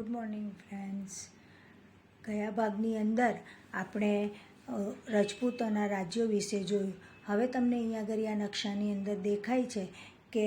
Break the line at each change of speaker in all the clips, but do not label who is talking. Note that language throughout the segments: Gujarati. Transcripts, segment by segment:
Good morning friends. ગયા ભાગની અંદર આપણે રજપૂતોના રાજ્યો વિશે જોયું. હવે તમને અહીંયા આગળ આ નકશાની અંદર દેખાય છે કે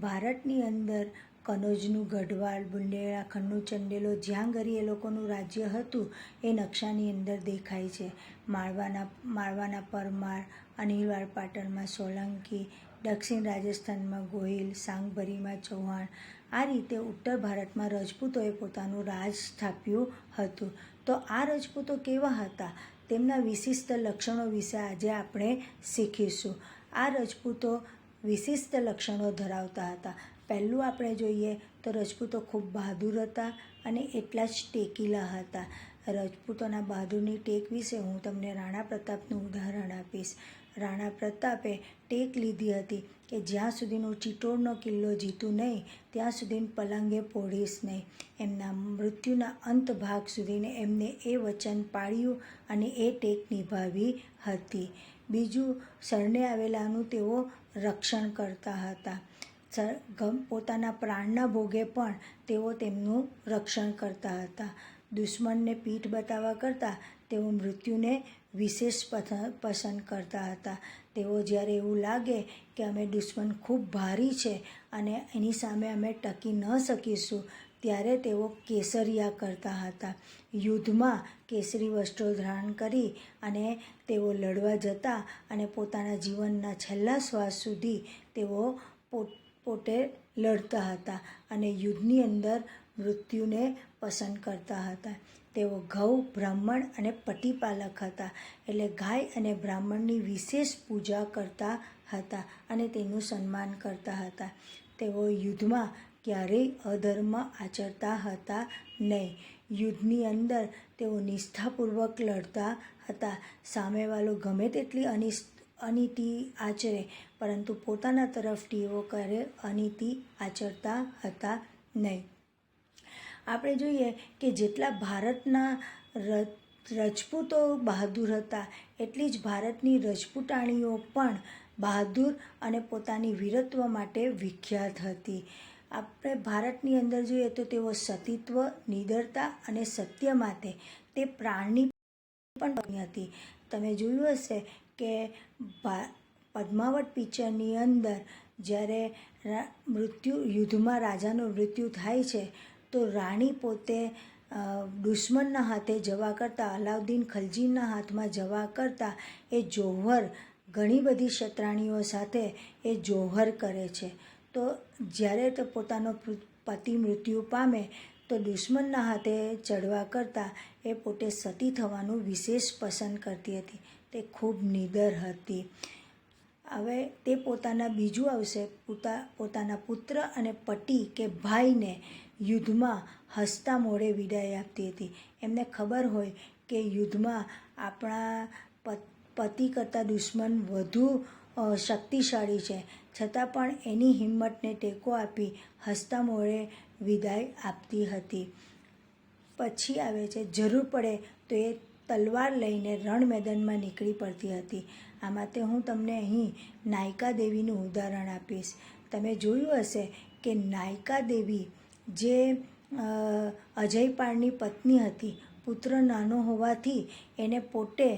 ભારતની અંદર કનોજનું ગઢવાલ, બુંદેલખંડનું ચંદેલો, જ્યાં ગરી એ લોકોનું રાજ્ય હતું એ નકશાની અંદર દેખાય છે. માળવાના પરમાર, અનિલવાડ પાટણમાં સોલંકી, દક્ષિણ રાજસ્થાનમાં ગોહિલ, સાંગભરીમાં ચૌહાણ. આ રીતે ઉત્તર ભારતમાં રજપૂતોએ પોતાનું રાજ સ્થાપ્યું હતું. તો આ રજપૂતો કેવા હતા, તેમના વિશિષ્ટ લક્ષણો વિશે આજે આપણે શીખીશું. આ રજપૂતો વિશિષ્ટ લક્ષણો ધરાવતા હતા. પહેલું આપણે જોઈએ તો રજપૂતો ખૂબ બહાદુર હતા અને એટલા જ ટેકીલા હતા. રજપૂતોના બહાદુરની ટેક વિશે હું તમને રાણા પ્રતાપનું ઉદાહરણ આપીશ. રાણા પ્રતાપે ટેક લીધી હતી કે જ્યાં સુધીનું ચિત્તોડનો કિલ્લો જીતું નહીં ત્યાં સુધી પલંગે પોઢીશ નહીં. એમના મૃત્યુના અંત ભાગ સુધીને એમને એ વચન પાળ્યું અને એ ટેક નિભાવી હતી. બીજું, શરણે આવેલાનું તેઓ રક્ષણ કરતા હતા. પોતાના પ્રાણના ભોગે પણ તેઓ તેમનું રક્ષણ કરતા હતા. દુશ્મનને પીઠ બતાવવા કરતાં તેઓ મૃત્યુને વિશેષ પસંદ કરતા હતા. તેઓ જ્યારે એવું લાગે કે અમે દુશ્મન ખૂબ ભારી છે અને એની સામે અમે ટકી ન શકીશું ત્યારે તેઓ કેસરિયા કરતા હતા. યુદ્ધમાં કેસરી વસ્ત્રો ધારણ કરી અને તેઓ લડવા જતા અને પોતાના જીવનના છેલ્લા શ્વાસ સુધી તેઓ પોતે લડતા હતા અને યુદ્ધની અંદર મૃત્યુને પસંદ કરતા હતા. તેઓ ગૌ, બ્રાહ્મણ અને પતિપાલક હતા, એટલે ગાય અને બ્રાહ્મણની વિશેષ પૂજા કરતા હતા અને તેનું સન્માન કરતા હતા. તેઓ યુદ્ધમાં ક્યારેય અધર્મ આચરતા હતા નહીં. યુદ્ધની અંદર તેઓ નિષ્ઠાપૂર્વક લડતા હતા. સામેવાળો ગમે તેટલી અનીતિ આચરે પરંતુ પોતાના તરફથી એઓ ક્યારે અનીતિ આચરતા હતા નહીં. આપણે જોઈએ કે જેટલા ભારતના રજપૂતો બહાદુર હતા એટલી જ ભારતની રજપૂતાણીઓ પણ બહાદુર અને પોતાની વીરત્વ માટે વિખ્યાત હતી. આપણે ભારતની અંદર જોઈએ તો તેઓ સતીત્વ, નિડરતા અને સત્ય માટે તે પ્રાણની પણ હતી. તમે જોયું હશે કે પદ્માવત પિક્ચરની અંદર જ્યારે યુદ્ધમાં રાજાનું મૃત્યુ થાય છે તો રાણી પોતે દુશ્મનના હાથે જવા કરતાં, અલાઉદ્દીન ખલજીના હાથમાં જવા કરતાં એ જોહર ઘણી બધી શતરાણીઓ સાથે એ જોહર કરે છે. તો જ્યારે તે પોતાનો પતિ મૃત્યુ પામે તો દુશ્મનના હાથે ચડવા કરતાં એ પોતે સતી થવાનું વિશેષ પસંદ કરતી હતી. તે ખૂબ નિડર હતી. હવે તે પોતાના બીજું આવશે પોતાના પુત્ર અને પતિ કે ભાઈને યુદ્ધમાં હસતા મોઢે વિદાય આપતી હતી. એમને ખબર હોય કે યુદ્ધમાં આપણા પતિ કરતાં દુશ્મન વધુ શક્તિશાળી છે, છતાં પણ એની હિંમતને ટેકો આપી હસતા મોઢે વિદાય આપતી હતી. પછી આવે છે જરૂર પડે તો એ તલવાર લઈને રણ મેદાનમાં નીકળી પડતી હતી. આ માટે હું તમને અહીં નાયકા દેવીનું ઉદાહરણ આપીશ. તમે જોયું હશે કે નાયકા દેવી જે અજયપાળની પત્ની હતી, પુત્ર નાનો હોવાથી એને પોતે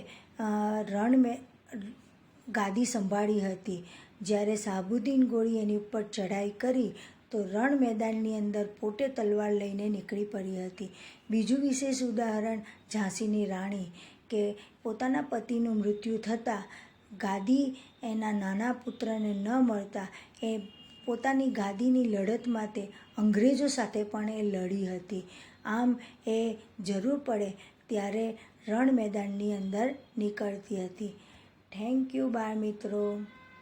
ગાદી સંભાળી હતી. જ્યારે શાહબુદ્દીન ગોરી એની ઉપર ચઢાઈ કરી તો રણ મેદાનની અંદર પોતે તલવાર લઈને નીકળી પડી હતી. બીજું વિશેષ ઉદાહરણ ઝાંસીની રાણી કે પોતાના પતિનું મૃત્યુ થતાં ગાદી એના નાના પુત્રને ન મળતા એ પોતાની ગાદીની લડત માટે અંગ્રેજો સાથે પણ એ લડી હતી. આમ એ જરૂર પડે ત્યારે રણ મેદાનની અંદર નીકળતી હતી. થેન્ક યુ બાળ મિત્રો.